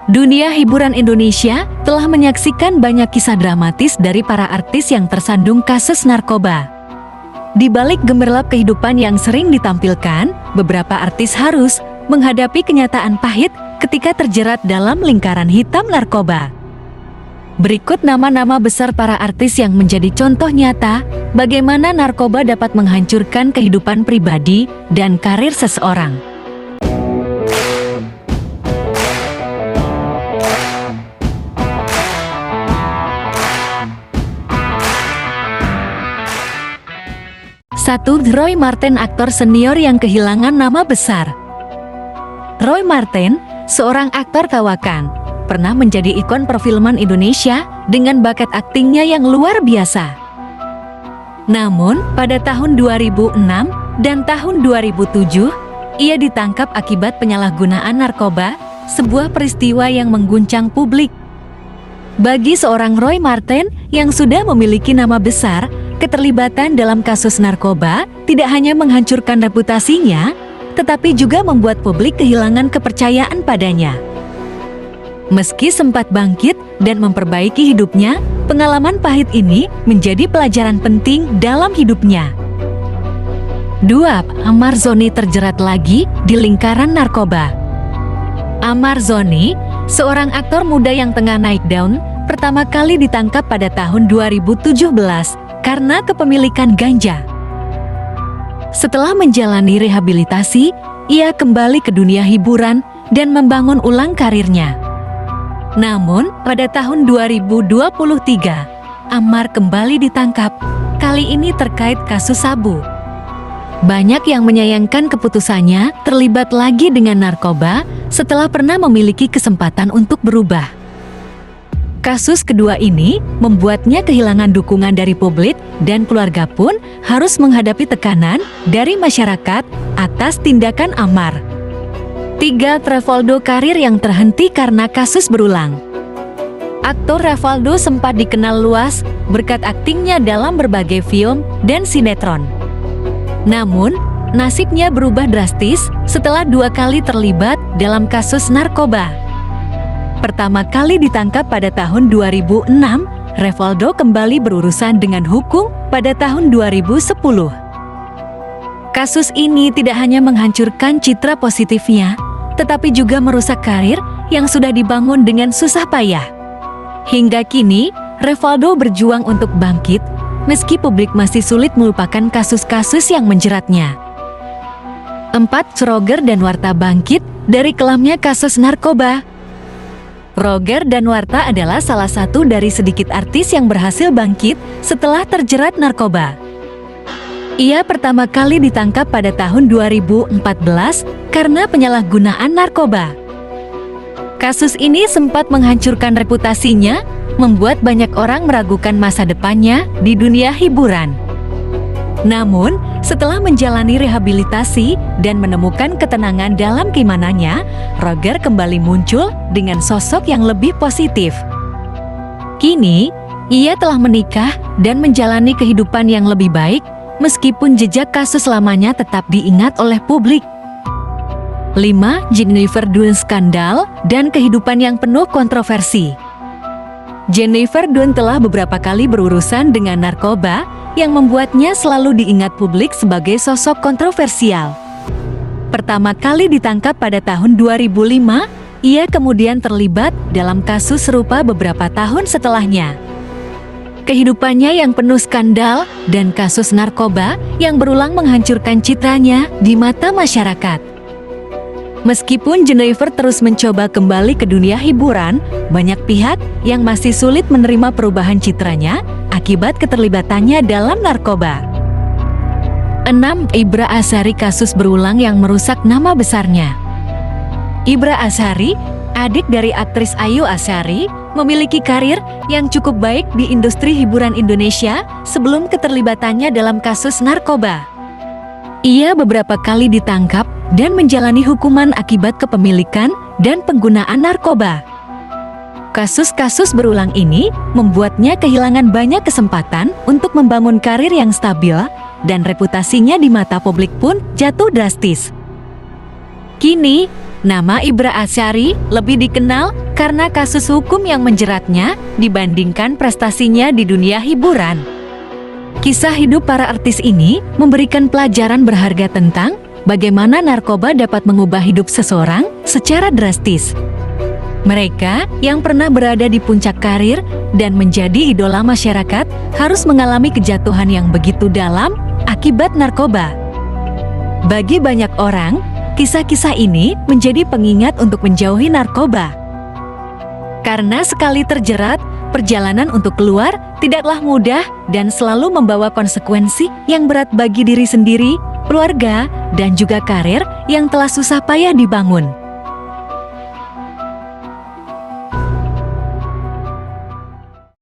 Dunia hiburan Indonesia telah menyaksikan banyak kisah dramatis dari para artis yang tersandung kasus narkoba. Di balik gemerlap kehidupan yang sering ditampilkan, beberapa artis harus menghadapi kenyataan pahit ketika terjerat dalam lingkaran hitam narkoba. Berikut nama-nama besar para artis yang menjadi contoh nyata bagaimana narkoba dapat menghancurkan kehidupan pribadi dan karir seseorang. Satu, Roy Marten, aktor senior yang kehilangan nama besar. Roy Marten, seorang aktor kawakan, pernah menjadi ikon perfilman Indonesia dengan bakat aktingnya yang luar biasa. Namun, pada tahun 2006 dan tahun 2007, ia ditangkap akibat penyalahgunaan narkoba, sebuah peristiwa yang mengguncang publik. Bagi seorang Roy Marten yang sudah memiliki nama besar, keterlibatan dalam kasus narkoba tidak hanya menghancurkan reputasinya, tetapi juga membuat publik kehilangan kepercayaan padanya. Meski sempat bangkit dan memperbaiki hidupnya, pengalaman pahit ini menjadi pelajaran penting dalam hidupnya. 2. Amar Zoni terjerat lagi di lingkaran narkoba. Amar Zoni, seorang aktor muda yang tengah naik daun, pertama kali ditangkap pada tahun 2017 karena kepemilikan ganja. Setelah menjalani rehabilitasi, ia kembali ke dunia hiburan dan membangun ulang karirnya. Namun, pada tahun 2023, Amar kembali ditangkap, kali ini terkait kasus sabu. Banyak yang menyayangkan keputusannya terlibat lagi dengan narkoba setelah pernah memiliki kesempatan untuk berubah. Kasus kedua ini membuatnya kehilangan dukungan dari publik dan keluarga pun harus menghadapi tekanan dari masyarakat atas tindakan Amar. 3. Revaldo, karir yang terhenti karena kasus berulang. Aktor Revaldo sempat dikenal luas berkat aktingnya dalam berbagai film dan sinetron. Namun, nasibnya berubah drastis setelah 2 kali terlibat dalam kasus narkoba. Pertama kali ditangkap pada tahun 2006, Revaldo kembali berurusan dengan hukum pada tahun 2010. Kasus ini tidak hanya menghancurkan citra positifnya, tetapi juga merusak karir yang sudah dibangun dengan susah payah. Hingga kini, Revaldo berjuang untuk bangkit, meski publik masih sulit melupakan kasus-kasus yang menjeratnya. 4. Roger Danuarta bangkit dari kelamnya kasus narkoba. Roger Danuarta adalah salah satu dari sedikit artis yang berhasil bangkit setelah terjerat narkoba. Ia pertama kali ditangkap pada tahun 2014 karena penyalahgunaan narkoba. Kasus ini sempat menghancurkan reputasinya, membuat banyak orang meragukan masa depannya di dunia hiburan. Namun, setelah menjalani rehabilitasi dan menemukan ketenangan dalam keimanannya, Roger kembali muncul dengan sosok yang lebih positif. Kini, ia telah menikah dan menjalani kehidupan yang lebih baik, meskipun jejak kasus lamanya tetap diingat oleh publik. 5. Jennifer Dunn, skandal dan kehidupan yang penuh kontroversi. Jennifer Dunn telah beberapa kali berurusan dengan narkoba, yang membuatnya selalu diingat publik sebagai sosok kontroversial. Pertama kali ditangkap pada tahun 2005, ia kemudian terlibat dalam kasus serupa beberapa tahun setelahnya. Kehidupannya yang penuh skandal dan kasus narkoba yang berulang menghancurkan citranya di mata masyarakat. Meskipun Jennifer terus mencoba kembali ke dunia hiburan, banyak pihak yang masih sulit menerima perubahan citranya akibat keterlibatannya dalam narkoba. 6. Ibra Azhari, kasus berulang yang merusak nama besarnya. Ibra Azhari, adik dari aktris Ayu Azhari, memiliki karir yang cukup baik di industri hiburan Indonesia sebelum keterlibatannya dalam kasus narkoba. Ia beberapa kali ditangkap dan menjalani hukuman akibat kepemilikan dan penggunaan narkoba. Kasus-kasus berulang ini membuatnya kehilangan banyak kesempatan untuk membangun karir yang stabil, dan reputasinya di mata publik pun jatuh drastis. Kini, Nama Ibra Asyari lebih dikenal karena kasus hukum yang menjeratnya dibandingkan prestasinya di dunia hiburan. Kisah hidup para artis ini memberikan pelajaran berharga tentang bagaimana narkoba dapat mengubah hidup seseorang secara drastis. Mereka yang pernah berada di puncak karir dan menjadi idola masyarakat harus mengalami kejatuhan yang begitu dalam akibat narkoba. Bagi banyak orang, kisah-kisah ini menjadi pengingat untuk menjauhi narkoba. Karena sekali terjerat, perjalanan untuk keluar tidaklah mudah dan selalu membawa konsekuensi yang berat bagi diri sendiri, keluarga, dan juga karir yang telah susah payah dibangun.